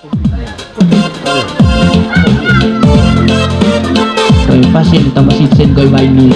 Rồi pasien tambah sinsen koy vinyl.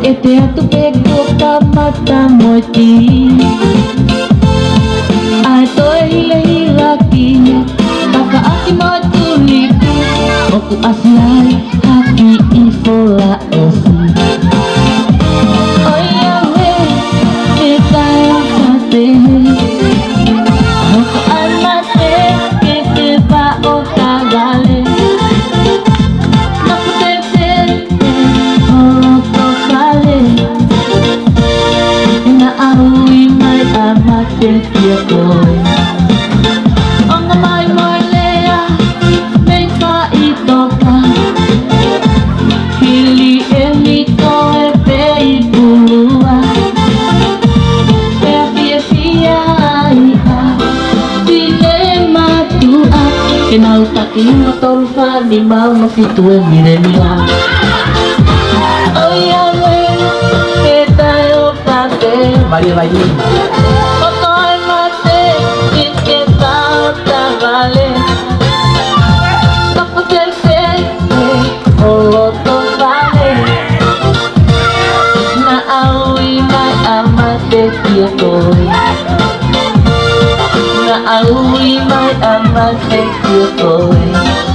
Ete tu pego kamata moti ai toi hile hilaki taka aki motuliku oku asiai haki ifola osi oya we kita sate oku amate kete pa otagale Kenal tak motor fa di mau itu mire mira. Oh ya we kita yo tate Balik lagi. Otoy mate kita tagale. Tapo terse oh to vale. Na aui mai amate kia koi. Na aui mai amate kia koi.